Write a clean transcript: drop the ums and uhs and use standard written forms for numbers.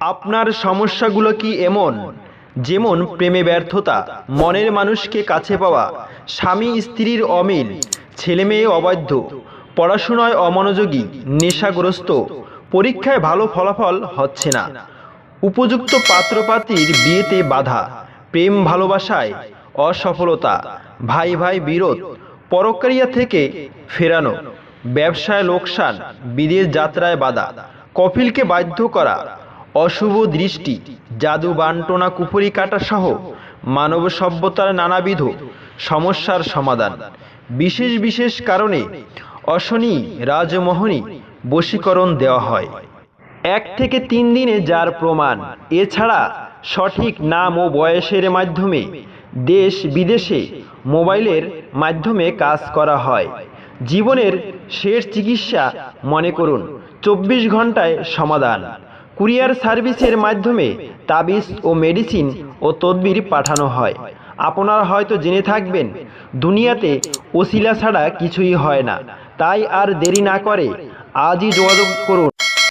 আপনার সমস্যাগুলো কি এমন? যেমন প্রেমে ব্যর্থতা, মনের মানুষকে কাছে পাওয়া, স্বামী স্ত্রীর অমিল, ছেলেমেয়ে অবাধ্য, পড়াশোনায় অমনোযোগী, নেশাগ্রস্ত, পরীক্ষায় ভালো ফলাফল হচ্ছে না, উপযুক্ত পাত্রপাত্রীর বিয়েতে বাধা, প্রেম ভালোবাসায় অসফলতা, ভাই ভাই বিরোধ, পরক্রিয়া থেকে ফেরানো, ব্যবসায় লোকসান, বিদেশ যাত্রায় বাধা, কফিলকে বাধ্য করা, অশুভ দৃষ্টি, জাদু বান্টনা কুফরি কাটা সহ মানব সভ্যতার নানাবিধ সমস্যার সমাধান। বিশেষ বিশেষ কারণে অশনি রাজমোহনী বশীকরণ দেওয়া হয় 1 থেকে 3 দিনে যার প্রমাণ। এছাড়া সঠিক নাম ও বয়সের মাধ্যমে দেশ বিদেশে মোবাইলের মাধ্যমে কাজ করা হয়। জীবনের শেষ চিকিৎসা মনে করুন 24 ঘন্টায় সমাধান। কুরিয়ার সার্ভিসের মাধ্যমে তাবিজ ও মেডিসিন ও তদবির পাঠানো হয়। আপনারা হয়তো জেনে থাকবেন, দুনিয়াতে ওসিলা ছাড়া কিছুই হয় না। তাই আর দেরি না করে আজই যোগাযোগ করুন।